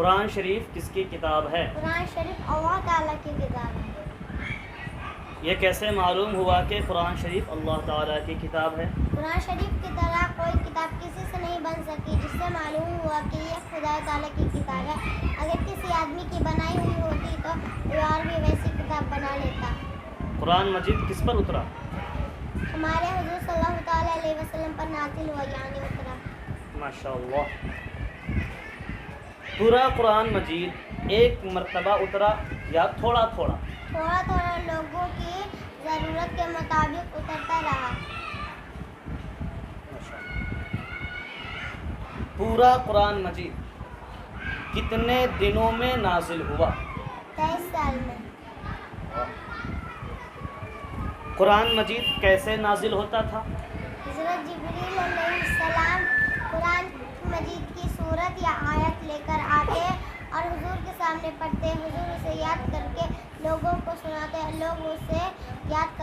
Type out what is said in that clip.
قرآن شریف کس کی کتاب ہے؟ قرآن شریف اللہ تعالیٰ کی کتاب ہے۔ یہ کیسے معلوم ہوا کہ قرآن شریف اللہ تعالیٰ کی کتاب ہے؟ قرآن شریف کی طرح کوئی کتاب کسی سے نہیں بن سکی جس سے معلوم ہوا کہ یہ خدا تعالیٰ کی کتاب ہے۔ اگر کسی آدمی کی بنائی ہوئی ہوتی تو وہ اور بھی ویسی کتاب بنا لیتا۔ قرآن مجید کس پر اترا؟ ہمارے حضور صلی اللہ تعالیٰ علیہ وسلم پر نازل ہوا، یعنی اترا۔ ماشاء اللہ۔ پورا قرآن مجید ایک مرتبہ اترا یا تھوڑا تھوڑا؟ تھوڑا تھوڑا لوگوں کی ضرورت کے مطابق اترتا رہا۔ پورا قرآن مجید کتنے دنوں میں نازل ہوا؟ 23 سال میں۔ قرآن مجید کیسے نازل ہوتا تھا؟ حضرت جبریل علیہ السلام قرآن مجید کی صورت یا آیت لے کر آتے اور حضور کے سامنے پڑھتے، حضور اسے یاد کر کے لوگوں کو سناتے، لوگ اسے یاد